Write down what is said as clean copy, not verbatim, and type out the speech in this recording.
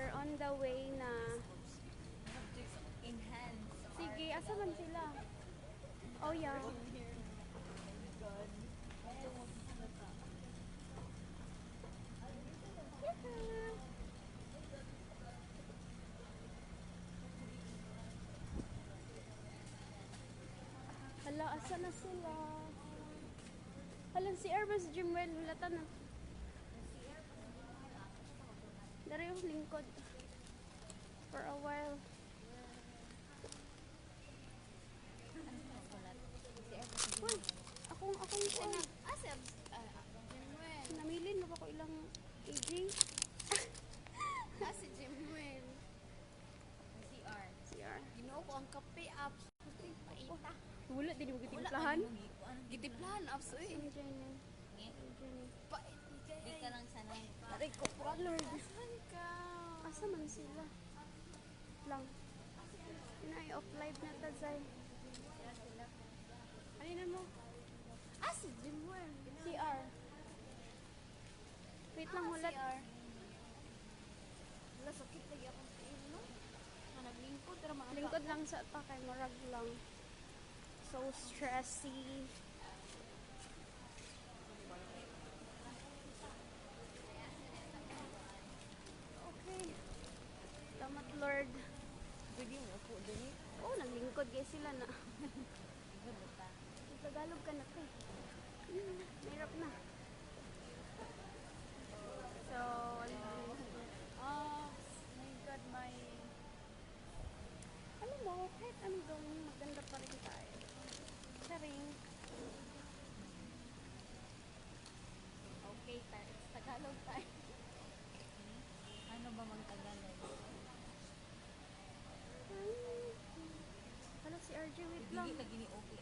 We're on the way na. Have to enhance. Sige, asa man sila? Oh, yeah. Hala, asa na sila? Hala, si Airbus Jimwell, hulata na. Dari yung lingkod. For a while. Uy, akong phone. Asam. Namilin mo ba ko ilang AJ? Si Jimwell. CR. CR. Ginoo ko ang kape apps. Paita. Wala, di mo gitimplahan. Gitiplahan apps eh. Ang Jenny. Pait. Di ka lang sanay. Aray ko, Lord. Saan ka? Asa man sila? Lang. Inay off live na ta, Zay. Ano mo? Si Jimwell. CR. Wait lang, hulat. Wala, sakit lagi akong tiin, no? Naglingkod, pero mga Lingkod lang sa ta kay marag lang. So stressy. Okay. Salamat, Lord. Pwede mo po din eh. Oh, naglingkod guys sila na. Tagalog ka na to. Mahirap na. So, My God, my... alam mo, kahit ano gawin, maganda pa rin tayo. Charing. Okay, Tagalog tayo. Ano ba mang Tagalog? Hala si RJ, wait lang. Hindi ka gini